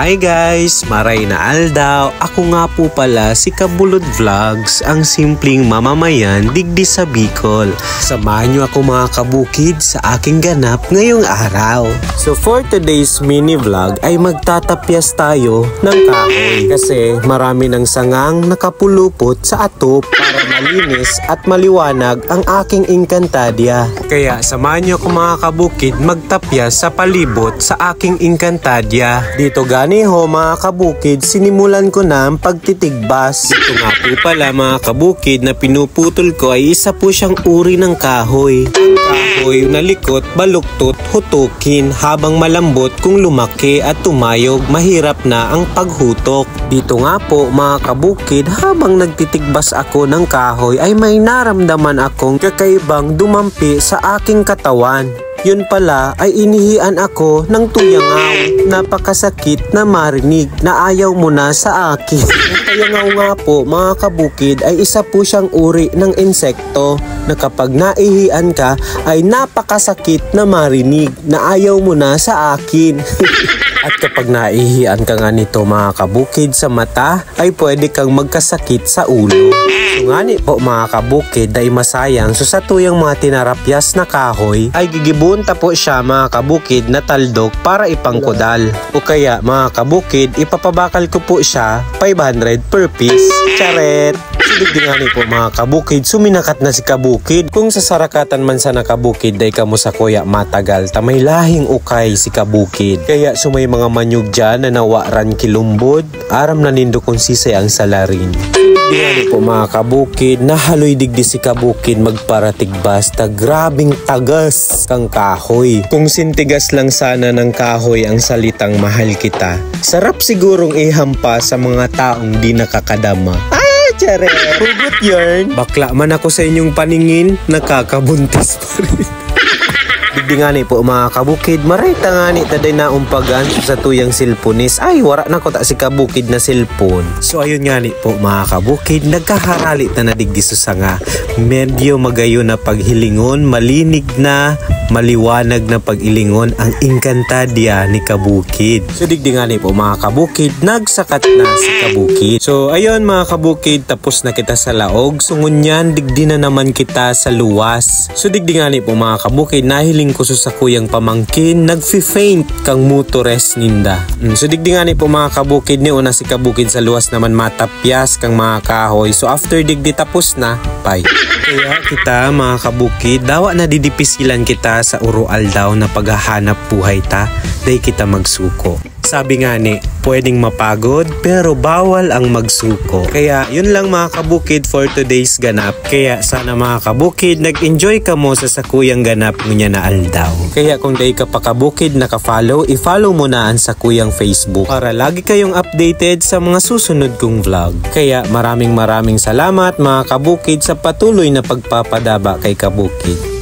Hi guys! Maray na aldaw. Ako nga po pala si Kabulod Vlogs, ang simpleng mamamayan digdi sa Bicol. Samahan nyo ako mga kabukid sa aking ganap ngayong araw. So for today's mini vlog ay magtatapyas tayo ng kahoy kasi marami ng sangang nakapulupot sa atop para malinis at maliwanag ang aking Encantadia. Kaya samahan nyo ako mga kabukid magtapyas sa palibot sa aking Encantadia. Dito ganiho mga kabukid, sinimulan ko na ang pagtitigbas. Ito nga po pala mga kabukid na pinuputol ko ay isa po siyang uri ng kahoy. Ang kahoy na likot, baluktot, hutukin habang malambot kung lumaki at tumayog, mahirap na ang paghutok. Dito nga po mga kabukid, habang nagtitigbas ako ng kahoy ay may naramdaman akong kakaibang dumampi sa aking katawan. Yun pala ay inihian ako ng tuyangaw. Napakasakit na marinig na ayaw mo na sa akin. Ang tuyangaw nga po mga kabukid ay isa po siyang uri ng insekto na kapag naihian ka ay napakasakit na marinig na ayaw mo na sa akin. At kapag naihian ka nga nito mga kabukid sa mata ay pwede kang magkasakit sa ulo. So nga ni po mga kabukid ay masayang, so sa tuyang mga tinarapyas na kahoy ay gigibunta po siya mga kabukid na taldok para ipangkudal. O kaya mga kabukid ipapabakal ko po siya 500 per piece. Charet! Digdingani po mga kabukid, suminakat na si kabukid. Kung sa sarakatan man sa nakabukid day kamo sa kuya matagal tamay lahing ukay si kabukid. Kaya sumay mga manyug dyan na nawaran kilumbod, aram na nindo kung sisay ang salarin. Digdingani po mga kabukid, nahaloy digdi si kabukid magparatigbas ta grabing tagas kang kahoy. Kung sintigas lang sana ng kahoy ang salitang mahal kita, sarap sigurong ihampa sa mga taong di nakakadama. Charet! Hugot yarn! Bakla man ako sa inyong paningin, nakakabuntis pa rin. Digdingani po mga kabukid, maray tangani taday na umpagan sa tuyang silponis. Ay, wara na ko ta si kabukid na silpon. So ayun ngani po mga kabukid, nagkaharali na digdi sa sanga. Medyo magayo na paghilingon, malinig na, maliwanag na pag-ilingon ang Encantadia ni kabukid. So digdingani po mga kabukid, nagsakat na si kabukid. So ayun mga kabukid, tapos na kita sa laog. So ngunyan, digdi na naman kita sa luwas. So digdingani po mga kabukid, nahiling ko sa kuyang pamangkin, nagfi-faint kang motores ninda. So digdingani po mga kabukid, ni una si kabukid sa luwas naman matapyas kang mga kahoy. So after digdi tapos na, bye. Kaya kita mga kabukid, dawa na didipisilan kita sa urual daw na paghahanap buhay ta, day kita magsuko. Sabi nga ni, pwedeng mapagod pero bawal ang magsuko. Kaya yun lang mga kabukid for today's ganap. Kaya sana mga kabukid, nag-enjoy ka mo sa sakuyang ganap ngunya na aldaw. Kaya kung day ka pa kabukid naka-follow, i-follow mo na ang sakuyang Facebook para lagi kayong updated sa mga susunod kong vlog. Kaya maraming salamat mga kabukid sa patuloy na pagpapadaba kay kabukid.